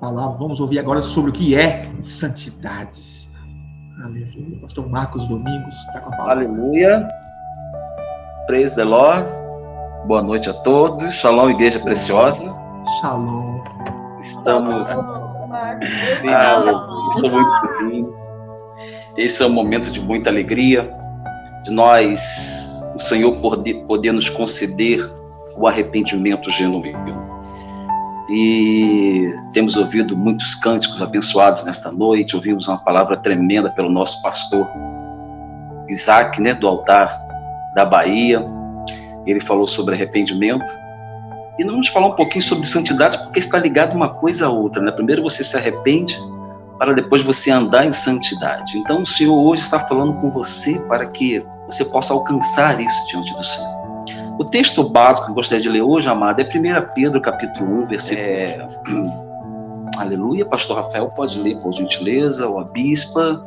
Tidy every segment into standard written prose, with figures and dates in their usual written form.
palavra. Vamos ouvir agora sobre o que é santidade. Aleluia. Pastor Marcos Domingos está com a palavra. Aleluia. Praise the Lord. Boa noite a todos. Shalom, igreja preciosa. Shalom. Estamos muito felizes. Esse é um momento de muita alegria, de nós, o Senhor poder nos conceder o arrependimento genuíno. E temos ouvido muitos cânticos abençoados nesta noite, ouvimos uma palavra tremenda pelo nosso pastor Isaac, do altar da Bahia. Ele falou sobre arrependimento. E vamos falar um pouquinho sobre santidade, porque está ligado uma coisa a outra, Primeiro você se arrepende, para depois você andar em santidade. Então o Senhor hoje está falando com você para que você possa alcançar isso diante do Senhor. O texto básico que eu gostaria de ler hoje, amado, é 1 Pedro, capítulo 1, versículo 15. Aleluia, pastor Rafael pode ler, por gentileza, ou a bispa.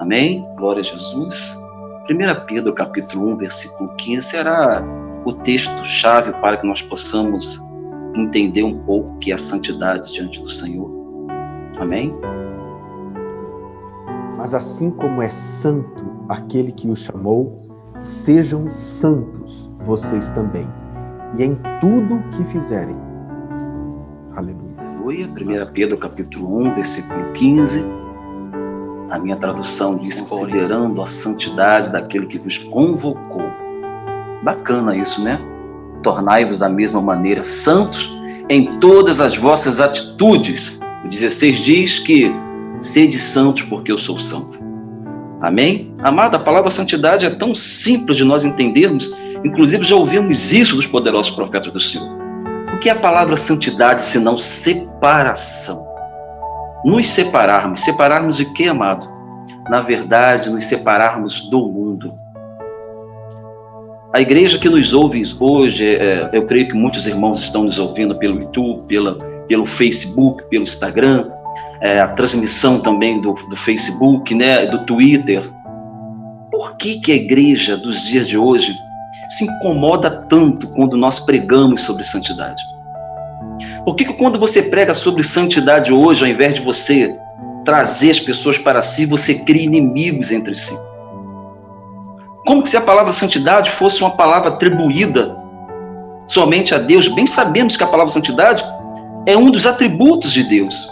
Amém, glória a Jesus. 1 Pedro, capítulo 1, versículo 15, será o texto-chave para que nós possamos entender um pouco o que é a santidade diante do Senhor. Amém? Mas assim como é santo aquele que o chamou, sejam santos vocês também, e em tudo que fizerem. Aleluia. 1 Pedro, capítulo 1, versículo 15. A minha tradução diz: considerando a santidade daquele que vos convocou. Bacana isso, Tornai-vos da mesma maneira santos em todas as vossas atitudes. O 16 diz que sede santos porque eu sou santo. Amém? Amada, a palavra santidade é tão simples de nós entendermos, inclusive já ouvimos isso dos poderosos profetas do Senhor. O que é a palavra santidade senão separação? Nos separarmos. Separarmos de quê, amado? Na verdade, nos separarmos do mundo. A igreja que nos ouve hoje, eu creio que muitos irmãos estão nos ouvindo pelo YouTube, pelo Facebook, pelo Instagram, a transmissão também do Facebook, do Twitter. Por que a igreja dos dias de hoje se incomoda tanto quando nós pregamos sobre santidade? Por que quando você prega sobre santidade hoje, ao invés de você trazer as pessoas para si, você cria inimigos entre si? Como que se a palavra santidade fosse uma palavra atribuída somente a Deus? Bem sabemos que a palavra santidade é um dos atributos de Deus.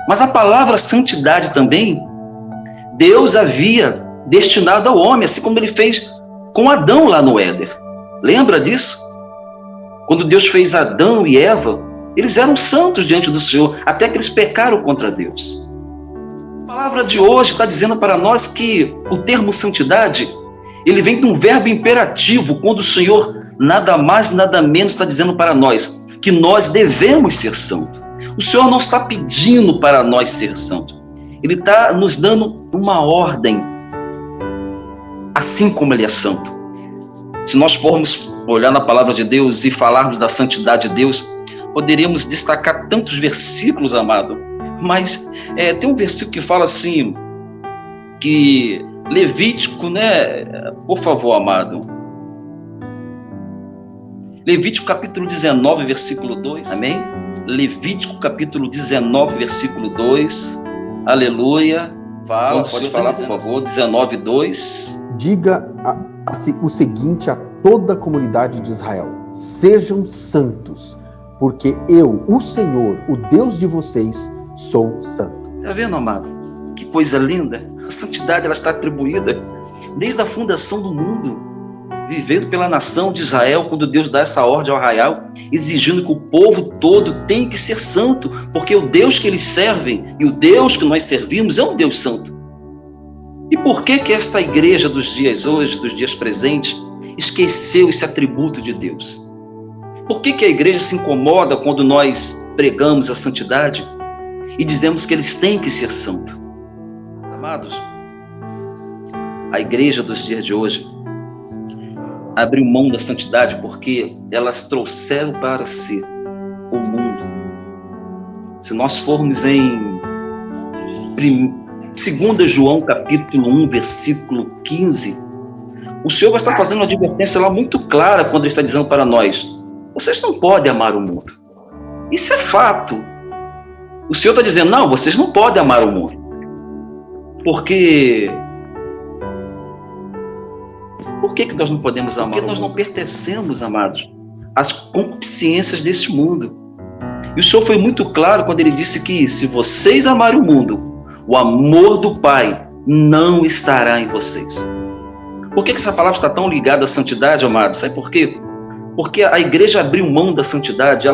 Mas a palavra santidade também, Deus havia destinado ao homem, assim como ele fez com Adão lá no Éden. Lembra disso? Quando Deus fez Adão e Eva, eles eram santos diante do Senhor, até que eles pecaram contra Deus. A palavra de hoje está dizendo para nós que o termo santidade, ele vem de um verbo imperativo, quando o Senhor nada mais, nada menos está dizendo para nós que nós devemos ser santos. O Senhor não está pedindo para nós ser santos. Ele está nos dando uma ordem, assim como Ele é santo. Se nós formos olhar na palavra de Deus e falarmos da santidade de Deus, poderíamos destacar tantos versículos, amado, mas tem um versículo que fala assim, que Levítico, por favor, amado, Levítico capítulo 19, versículo 2, amém? Levítico capítulo 19, versículo 2, aleluia, pode falar, por favor, 19, 2. Diga o seguinte a toda a comunidade de Israel: sejam santos, porque eu, o Senhor, o Deus de vocês, sou santo. Está vendo, amado? Que coisa linda! A santidade ela está atribuída desde a fundação do mundo, vivendo pela nação de Israel, quando Deus dá essa ordem ao arraial, exigindo que o povo todo tem que ser santo, porque o Deus que eles servem e o Deus que nós servimos é um Deus santo. E por que esta igreja dos dias hoje, dos dias presentes, esqueceu esse atributo de Deus? Por que a igreja se incomoda quando nós pregamos a santidade e dizemos que eles têm que ser santos? Amados, a igreja dos dias de hoje abriu mão da santidade porque elas trouxeram para si o mundo. Se nós formos em 2 João capítulo 1, versículo 15, o Senhor vai estar fazendo uma advertência lá muito clara quando Ele está dizendo para nós: vocês não podem amar o mundo. Isso é fato. O Senhor está dizendo, não, vocês não podem amar o mundo. Por que nós não podemos amar? Porque nós não pertencemos, amados, às concupiscências deste mundo. E o Senhor foi muito claro quando ele disse que se vocês amarem o mundo, o amor do Pai não estará em vocês. Por que essa palavra está tão ligada à santidade, amados? Sabe por quê? Porque a igreja abriu mão da santidade,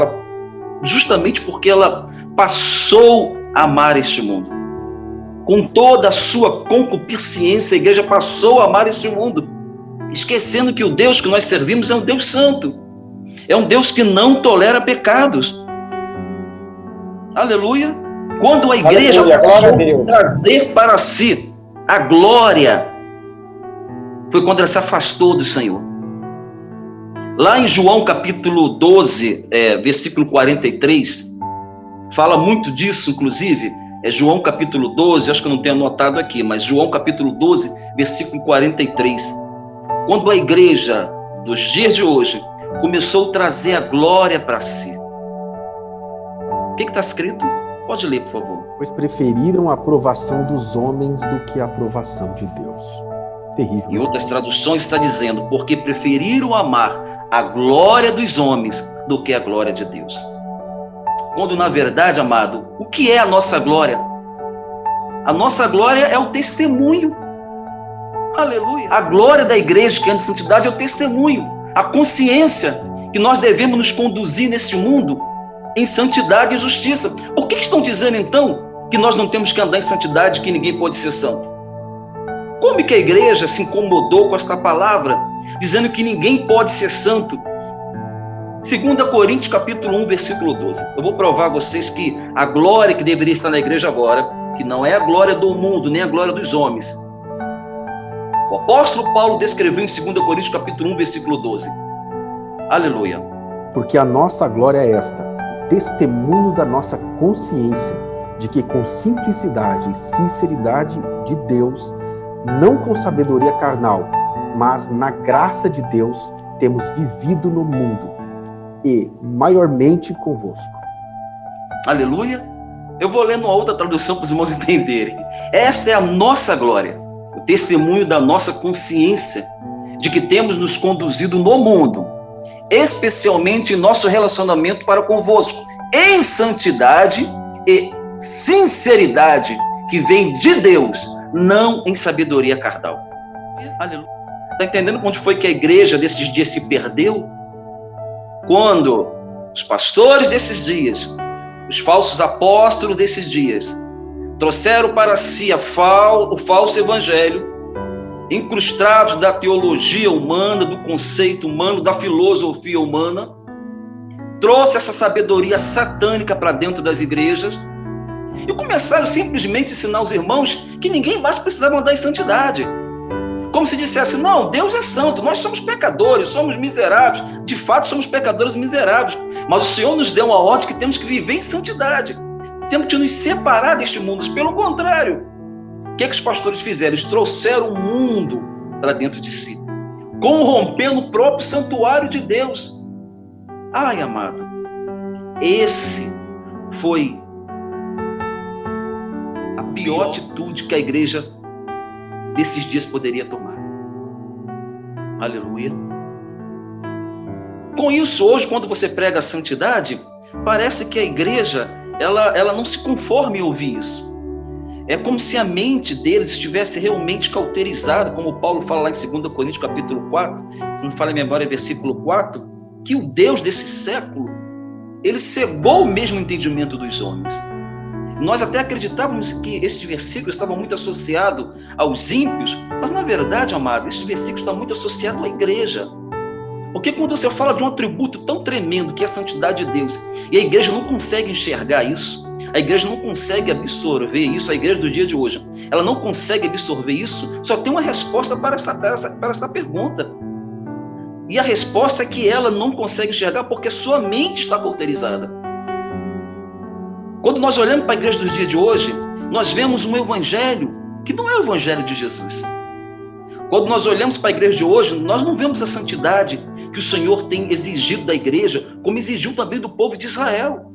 justamente porque ela passou a amar este mundo. Com toda a sua concupiscência, a igreja passou a amar este mundo, esquecendo que o Deus que nós servimos é um Deus santo, é um Deus que não tolera pecados. Aleluia! Quando a igreja passou a trazer para si a glória, foi quando ela se afastou do Senhor. Lá em João capítulo 12, versículo 43, fala muito disso, inclusive, João capítulo 12, acho que eu não tenho anotado aqui, mas João capítulo 12, versículo 43. Quando a igreja dos dias de hoje começou a trazer a glória para si. O que está escrito? Pode ler, por favor. Pois preferiram a aprovação dos homens do que a aprovação de Deus. Terrível. Em outras traduções está dizendo, porque preferiram amar a glória dos homens do que a glória de Deus. Quando, na verdade, amado, o que é a nossa glória? A nossa glória é o testemunho. Aleluia. A glória da igreja que anda em santidade é o testemunho, a consciência que nós devemos nos conduzir nesse mundo em santidade e justiça. Por que estão dizendo, então, que nós não temos que andar em santidade, que ninguém pode ser santo? Como que a igreja se incomodou com esta palavra, dizendo que ninguém pode ser santo? 2 Coríntios capítulo 1, versículo 12. Eu vou provar a vocês que a glória que deveria estar na igreja agora, que não é a glória do mundo, nem a glória dos homens. O apóstolo Paulo descreveu em 2 Coríntios capítulo 1, versículo 12. Aleluia. Porque a nossa glória é esta, testemunho da nossa consciência, de que com simplicidade e sinceridade de Deus, não com sabedoria carnal, mas na graça de Deus, temos vivido no mundo, e maiormente convosco. Aleluia. Eu vou ler numa outra tradução para os irmãos entenderem. Esta é a nossa glória, o testemunho da nossa consciência, de que temos nos conduzido no mundo, especialmente em nosso relacionamento para convosco, em santidade e sinceridade, que vem de Deus, não em sabedoria carnal. Aleluia. Está entendendo onde foi que a igreja desses dias se perdeu? Quando os pastores desses dias, os falsos apóstolos desses dias, trouxeram para si o falso evangelho, incrustados da teologia humana, do conceito humano, da filosofia humana, trouxe essa sabedoria satânica para dentro das igrejas e começaram simplesmente a ensinar os irmãos que ninguém mais precisava andar em santidade. Como se dissesse, não, Deus é santo, nós somos pecadores, somos miseráveis, de fato somos pecadores miseráveis, mas o Senhor nos deu uma ordem que temos que viver em santidade, temos que nos separar deste mundo. Pelo contrário, o que os pastores fizeram? Eles trouxeram o mundo para dentro de si, corrompendo o próprio santuário de Deus. Ai, amado, esse foi a pior atitude que a igreja desses dias poderia tomar. Aleluia. Com isso, hoje, quando você prega a santidade, parece que a igreja, ela não se conforma em ouvir isso. É como se a mente deles estivesse realmente cauterizada, como Paulo fala lá em 2 Coríntios capítulo 4, se não falha a memória, versículo 4, que o Deus desse século, ele cegou o mesmo entendimento dos homens. Nós até acreditávamos que esses versículos estavam muito associados aos ímpios, mas na verdade, amado, esses versículos estão muito associados à igreja. Porque quando você fala de um atributo tão tremendo que é a santidade de Deus, e a igreja não consegue enxergar isso, a igreja não consegue absorver isso, a igreja do dia de hoje, ela não consegue absorver isso, só tem uma resposta para essa pergunta. E a resposta é que ela não consegue enxergar porque sua mente está cauterizada. Quando nós olhamos para a igreja dos dias de hoje, nós vemos um evangelho que não é o evangelho de Jesus. Quando nós olhamos para a igreja de hoje, nós não vemos a santidade que o Senhor tem exigido da igreja, como exigiu também do povo de Israel.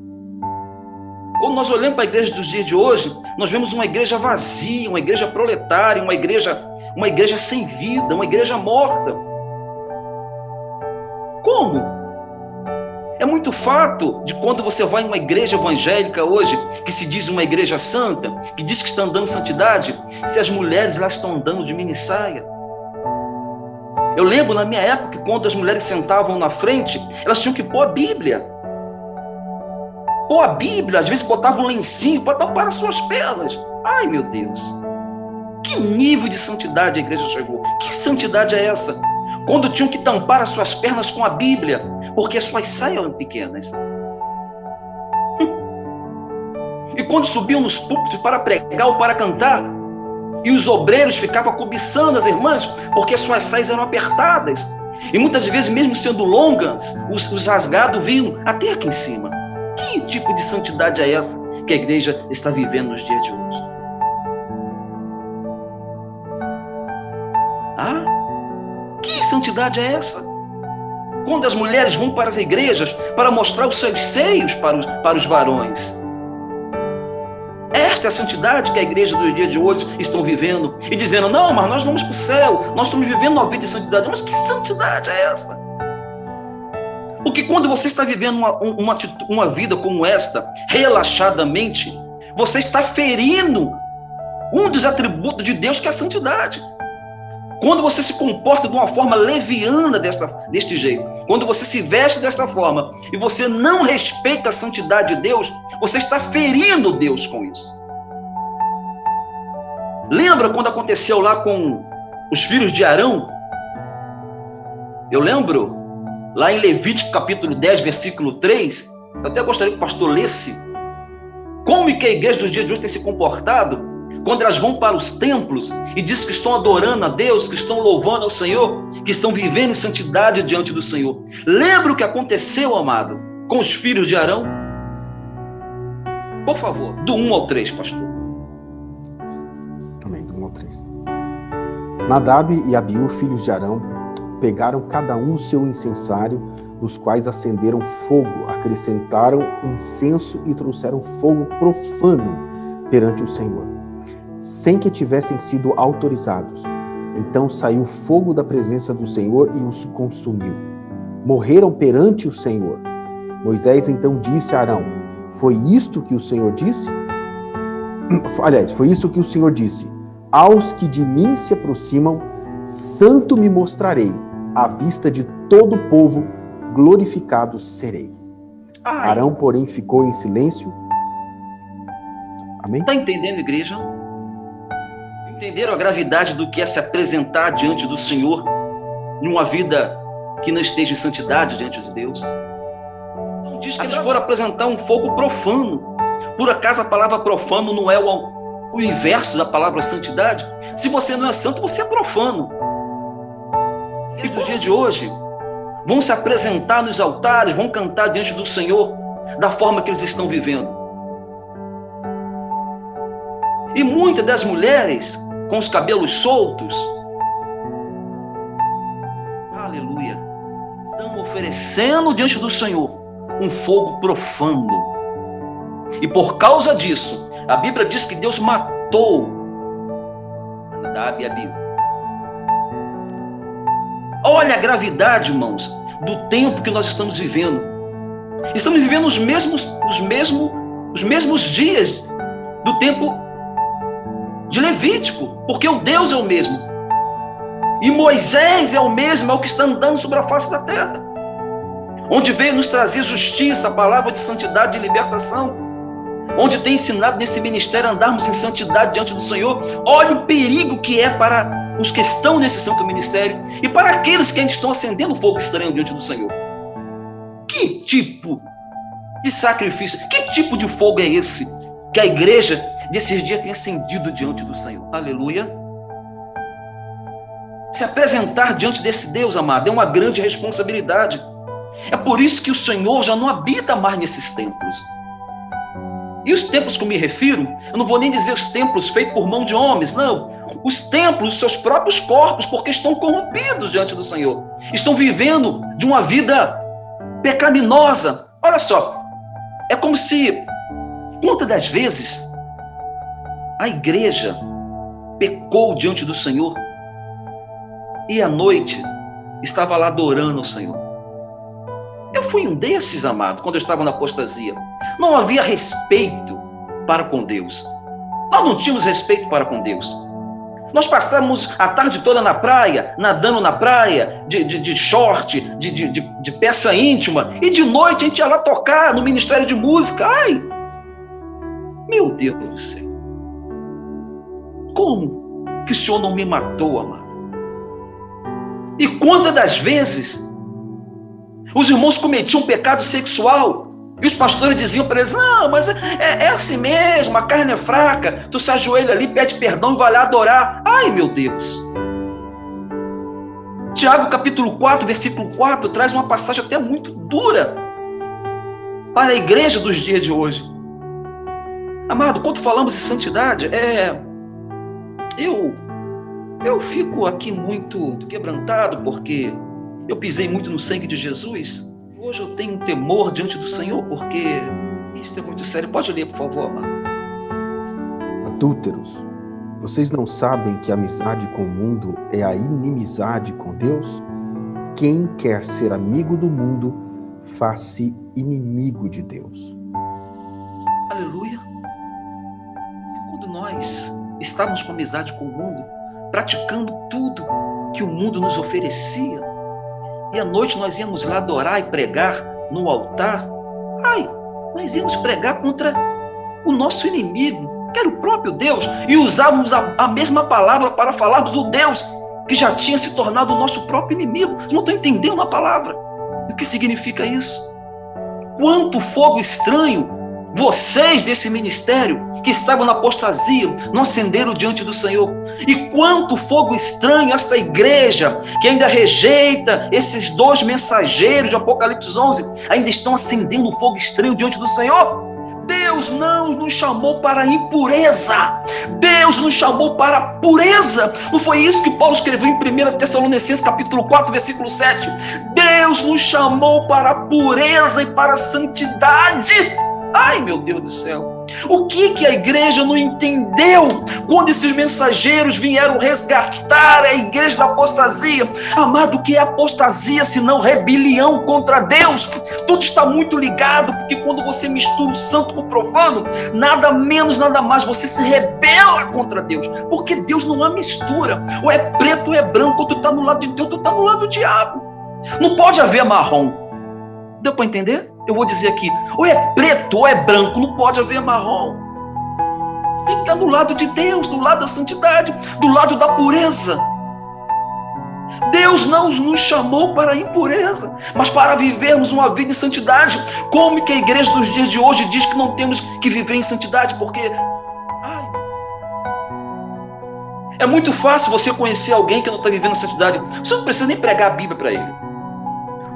Quando nós olhamos para a igreja dos dias de hoje, nós vemos uma igreja vazia, uma igreja proletária, uma igreja sem vida, uma igreja morta. Como? É muito fato de quando você vai em uma igreja evangélica hoje, que se diz uma igreja santa, que diz que está andando em santidade, se as mulheres lá estão andando de minissaia. Eu lembro na minha época que quando as mulheres sentavam na frente, elas tinham que pôr a Bíblia. Pôr a Bíblia, às vezes botavam um lencinho para tampar as suas pernas. Ai, meu Deus! Que nível de santidade a igreja chegou? Que santidade é essa? Quando tinham que tampar as suas pernas com a Bíblia, porque as suas saias eram pequenas. E quando subiam nos púlpitos para pregar ou para cantar, e os obreiros ficavam cobiçando as irmãs, porque as suas saias eram apertadas. E muitas vezes, mesmo sendo longas, os rasgados vinham até aqui em cima. Que tipo de santidade é essa que a igreja está vivendo nos dias de hoje? Que santidade é essa? Quando as mulheres vão para as igrejas para mostrar os seus seios para os varões. Esta é a santidade que a igreja dos dias de hoje estão vivendo. E dizendo, não, mas nós vamos para o céu, nós estamos vivendo uma vida de santidade. Mas que santidade é essa? Porque quando você está vivendo uma vida como esta, relaxadamente, você está ferindo um dos atributos de Deus, que é a santidade. Quando você se comporta de uma forma leviana deste jeito, quando você se veste dessa forma e você não respeita a santidade de Deus, você está ferindo Deus com isso. Lembra quando aconteceu lá com os filhos de Arão? Eu lembro, lá em Levítico capítulo 10, versículo 3, eu até gostaria que o pastor lesse, como que a igreja dos dias de hoje tem se comportado, quando elas vão para os templos e diz que estão adorando a Deus, que estão louvando ao Senhor, que estão vivendo em santidade diante do Senhor. Lembra o que aconteceu, amado, com os filhos de Arão? Por favor, do 1 ao 3, pastor. Amém, do 1 ao 3. Nadab e Abiú, filhos de Arão, pegaram cada um o seu incensário, nos quais acenderam fogo, acrescentaram incenso e trouxeram fogo profano perante o Senhor, sem que tivessem sido autorizados. Então saiu fogo da presença do Senhor e os consumiu. Morreram perante o Senhor. Moisés então disse a Arão, foi isto que o Senhor disse? Aliás, foi isso que o Senhor disse, aos que de mim se aproximam, santo me mostrarei, à vista de todo o povo, glorificado serei. Arão, porém, ficou em silêncio. Amém? Está entendendo, igreja? Entenderam a gravidade do que é se apresentar diante do Senhor em uma vida que não esteja em santidade diante de Deus? Não diz que eles foram apresentar um fogo profano. Por acaso a palavra profano não é o inverso da palavra santidade? Se você não é santo, você é profano. E nos dias de hoje, vão se apresentar nos altares, vão cantar diante do Senhor da forma que eles estão vivendo. E muitas das mulheres com os cabelos soltos, aleluia, estão oferecendo diante do Senhor um fogo profano. E por causa disso, a Bíblia diz que Deus matou Nadab e Abiú. Olha a gravidade, irmãos, do tempo que nós estamos vivendo. Estamos vivendo os mesmos dias do tempo de Levítico, porque o Deus é o mesmo. E Moisés é o mesmo, é o que está andando sobre a face da terra. Onde veio nos trazer justiça, a palavra de santidade e libertação. Onde tem ensinado nesse ministério a andarmos em santidade diante do Senhor. Olha o perigo que é para os que estão nesse santo ministério e para aqueles que ainda estão acendendo fogo estranho diante do Senhor. Que tipo de sacrifício, que tipo de fogo é esse que a igreja desses dias tem acendido diante do Senhor? Aleluia. Se apresentar diante desse Deus, amado, é uma grande responsabilidade. É por isso que o Senhor já não habita mais nesses templos. E os templos que eu me refiro, eu não vou nem dizer os templos feitos por mão de homens, não. Os templos, os seus próprios corpos, porque estão corrompidos diante do Senhor. Estão vivendo de uma vida pecaminosa. Olha só, é como se Quantas das vezes a igreja pecou diante do Senhor e à noite estava lá adorando o Senhor? Eu fui um desses, amado, quando eu estava na apostasia. Não havia respeito para com Deus. Nós não tínhamos respeito para com Deus. Nós passamos a tarde toda na praia, nadando na praia, de short, de peça íntima, e de noite a gente ia lá tocar no ministério de música. Ai, meu Deus do céu. Como que o Senhor não me matou, amado? E quantas das vezes os irmãos cometiam pecado sexual e os pastores diziam para eles: não, mas é assim mesmo, a carne é fraca, tu se ajoelha ali, pede perdão e vai lá adorar. Ai, meu Deus. Tiago capítulo 4, versículo 4, traz uma passagem até muito dura para a igreja dos dias de hoje. Amado, quando falamos de santidade, eu fico aqui muito quebrantado, porque eu pisei muito no sangue de Jesus. Hoje eu tenho um temor diante do Senhor, porque isso é muito sério. Pode ler, por favor, amado. Adúlteros, vocês não sabem que a amizade com o mundo é a inimizade com Deus? Quem quer ser amigo do mundo, faz-se inimigo de Deus. Aleluia. Quando nós estávamos com amizade com o mundo, praticando tudo que o mundo nos oferecia, e à noite nós íamos lá adorar e pregar no altar, nós íamos pregar contra o nosso inimigo, que era o próprio Deus, e usávamos a mesma palavra para falarmos do Deus que já tinha se tornado o nosso próprio inimigo. Vocês não estão entendendo a palavra. O que significa isso? Quanto fogo estranho vocês desse ministério que estavam na apostasia não acenderam diante do Senhor. E quanto fogo estranho esta igreja que ainda rejeita esses dois mensageiros de Apocalipse 11 ainda estão acendendo fogo estranho diante do Senhor. Deus não nos chamou para a impureza. Deus nos chamou para a pureza. Não foi isso que Paulo escreveu em 1 Tessalonicenses capítulo 4, versículo 7? Deus nos chamou para a pureza e para a santidade. Ai, meu Deus do céu. O que a igreja não entendeu quando esses mensageiros vieram resgatar a igreja da apostasia? Amado, o que é apostasia senão rebelião contra Deus? Tudo está muito ligado, porque quando você mistura o santo com o profano, nada menos, nada mais, você se rebela contra Deus. Porque Deus não há mistura. Ou é preto ou é branco. Ou tu está no lado de Deus, ou tu está no lado do diabo. Não pode haver marrom. Deu para entender? Eu vou dizer aqui, ou é preto ou é branco, não pode haver marrom. Tem que estar do lado de Deus, do lado da santidade, do lado da pureza. Deus não nos chamou para a impureza, mas para vivermos uma vida em santidade. Como que a igreja dos dias de hoje diz que não temos que viver em santidade? Porque é muito fácil você conhecer alguém que não está vivendo em santidade. Você não precisa nem pregar a Bíblia para ele.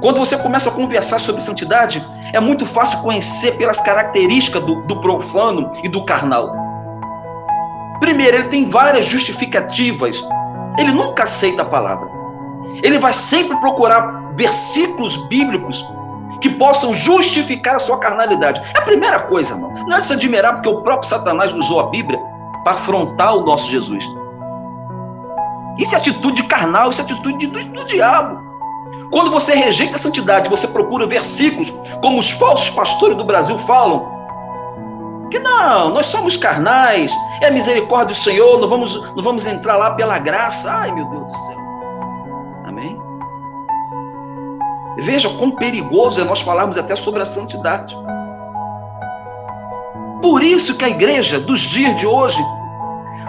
Quando você começa a conversar sobre santidade, é muito fácil conhecer pelas características do profano e do carnal. Primeiro, ele tem várias justificativas. Ele nunca aceita a palavra. Ele vai sempre procurar versículos bíblicos que possam justificar a sua carnalidade. É a primeira coisa, irmão. Não é se admirar porque o próprio Satanás usou a Bíblia para afrontar o nosso Jesus. Isso é atitude carnal, isso é atitude do diabo. Quando você rejeita a santidade, você procura versículos, como os falsos pastores do Brasil falam, que não, nós somos carnais, é a misericórdia do Senhor, não vamos entrar lá pela graça. Ai, meu Deus do céu. Amém? Veja quão perigoso é nós falarmos até sobre a santidade. Por isso que a igreja dos dias de hoje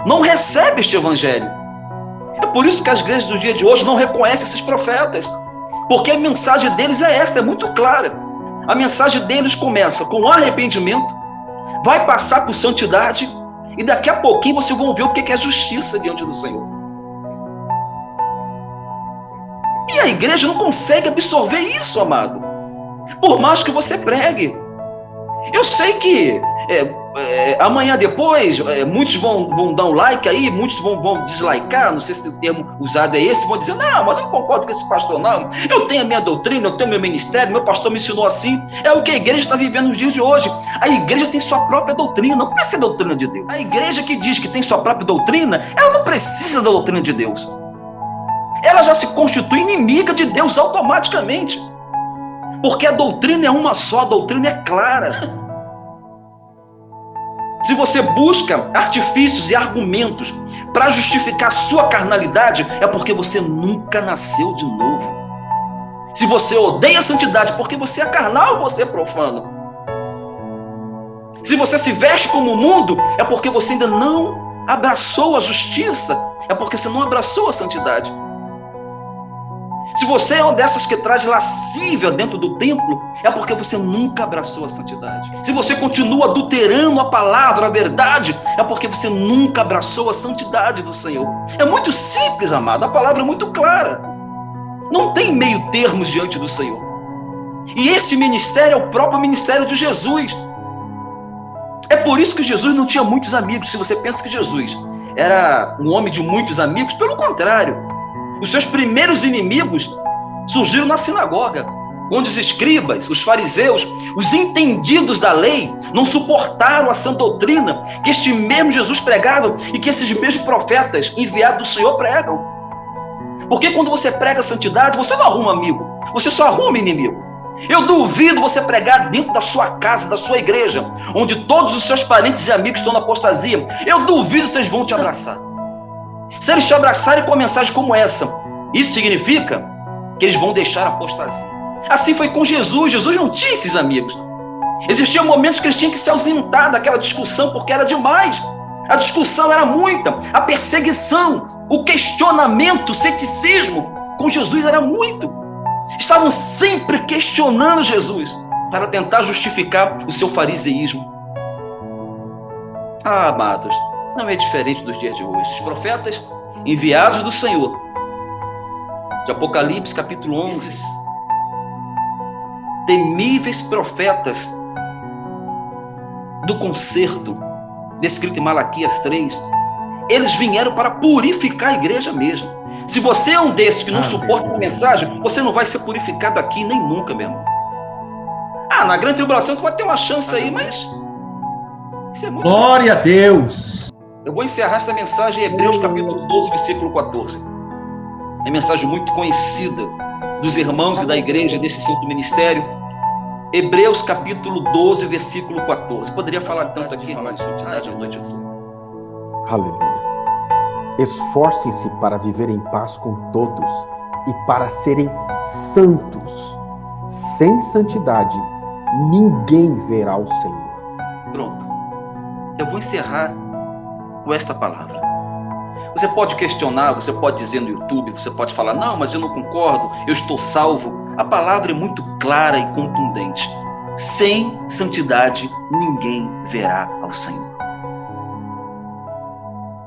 não recebe este evangelho. É por isso que as igrejas dos dias de hoje não reconhecem esses profetas. Porque a mensagem deles é esta, é muito clara. A mensagem deles começa com arrependimento, vai passar por santidade, e daqui a pouquinho vocês vão ver o que é justiça diante do Senhor. E a igreja não consegue absorver isso, amado. Por mais que você pregue. Eu sei que amanhã depois, muitos vão dar um like aí, muitos vão dislikear, não sei se o termo usado é esse, vão dizer, não, mas eu não concordo com esse pastor, não. Eu tenho a minha doutrina, eu tenho o meu ministério, meu pastor me ensinou assim. É o que a igreja está vivendo nos dias de hoje. A igreja tem sua própria doutrina, não precisa da doutrina de Deus. A igreja que diz que tem sua própria doutrina, ela não precisa da doutrina de Deus. Ela já se constitui inimiga de Deus automaticamente. Porque a doutrina é uma só, a doutrina é clara. Se você busca artifícios e argumentos para justificar sua carnalidade, é porque você nunca nasceu de novo. Se você odeia a santidade porque você é carnal, você é profano. Se você se veste como o mundo, é porque você ainda não abraçou a justiça, é porque você não abraçou a santidade. Se você é uma dessas que traz lascívia dentro do templo, é porque você nunca abraçou a santidade. Se você continua adulterando a palavra, a verdade, é porque você nunca abraçou a santidade do Senhor. É muito simples, amado, a palavra é muito clara. Não tem meio termos diante do Senhor. E esse ministério é o próprio ministério de Jesus. É por isso que Jesus não tinha muitos amigos. Se você pensa que Jesus era um homem de muitos amigos, pelo contrário. Os seus primeiros inimigos surgiram na sinagoga, onde os escribas, os fariseus, os entendidos da lei não suportaram a sã doutrina que este mesmo Jesus pregava e que esses mesmos profetas enviados do Senhor pregam. Porque quando você prega a santidade, você não arruma amigo, você só arruma inimigo. Eu duvido você pregar dentro da sua casa, da sua igreja, onde todos os seus parentes e amigos estão na apostasia. Eu duvido se eles vão te abraçar. Se eles te abraçarem com uma mensagem como essa, isso significa que eles vão deixar a apostasia. Assim foi com Jesus. Jesus não tinha esses amigos. Existiam momentos que eles tinham que se ausentar daquela discussão porque era demais. A discussão era muita, a perseguição, o questionamento, o ceticismo com Jesus era muito. Estavam sempre questionando Jesus para tentar justificar o seu fariseísmo. Ah, amados, não é diferente dos dias de hoje. Os profetas enviados do Senhor, de Apocalipse capítulo 11, temíveis profetas do concerto, descrito em Malaquias 3, eles vieram para purificar a igreja mesmo. Se você é um desses que não suporta essa mensagem, você não vai ser purificado aqui nem nunca, meu irmão. Ah, na grande tribulação tu vai ter uma chance aí, mas isso é muito... Glória a Deus! Eu vou encerrar essa mensagem em Hebreus capítulo 12, versículo 14. É uma mensagem muito conhecida dos irmãos e da igreja desse santo ministério. Hebreus capítulo 12, versículo 14. Poderia falar tanto aqui, falar de santidade a noite toda. Aleluia. Esforcem-se para viver em paz com todos e para serem santos. Sem santidade, ninguém verá o Senhor. Pronto. Eu vou encerrar com esta palavra. Você pode questionar, você pode dizer no YouTube, você pode falar, não, mas eu não concordo, eu estou salvo. A palavra é muito clara e contundente. Sem santidade, ninguém verá ao Senhor.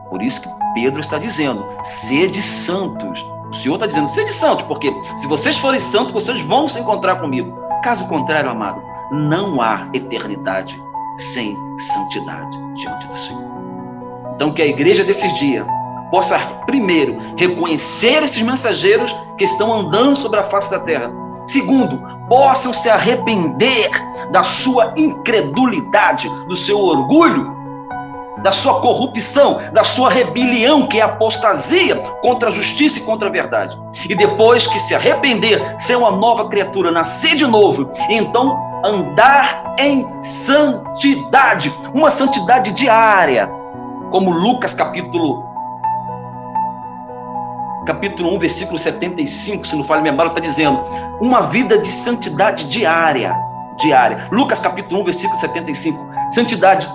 Por isso que Pedro está dizendo, sede santos. O Senhor está dizendo, sede santos, porque se vocês forem santos, vocês vão se encontrar comigo. Caso contrário, amado, não há eternidade sem santidade diante do Senhor. Então, que a igreja desses dias possa, primeiro, reconhecer esses mensageiros que estão andando sobre a face da terra. Segundo, possam se arrepender da sua incredulidade, do seu orgulho, da sua corrupção, da sua rebelião, que é a apostasia contra a justiça e contra a verdade. E depois que se arrepender, ser uma nova criatura, nascer de novo, então andar em santidade, uma santidade diária, como Lucas capítulo 1, versículo 75, se não falha a memória, está dizendo, uma vida de santidade diária. Lucas capítulo 1, versículo 75, santidade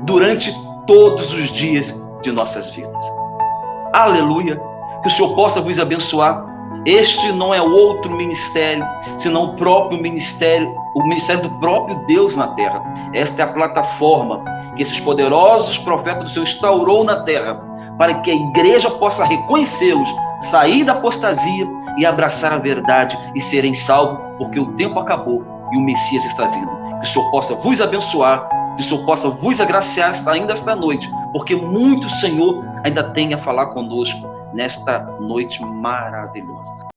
durante todos os dias de nossas vidas. Aleluia! Que o Senhor possa vos abençoar. Este não é outro ministério, senão o próprio ministério, o ministério do próprio Deus na terra. Esta é a plataforma que esses poderosos profetas do Senhor instaurou na terra, para que a igreja possa reconhecê-los, sair da apostasia e abraçar a verdade e serem salvos, porque o tempo acabou e o Messias está vindo. Que o Senhor possa vos abençoar, que o Senhor possa vos agraciar ainda esta noite, porque muito o Senhor ainda tem a falar conosco nesta noite maravilhosa.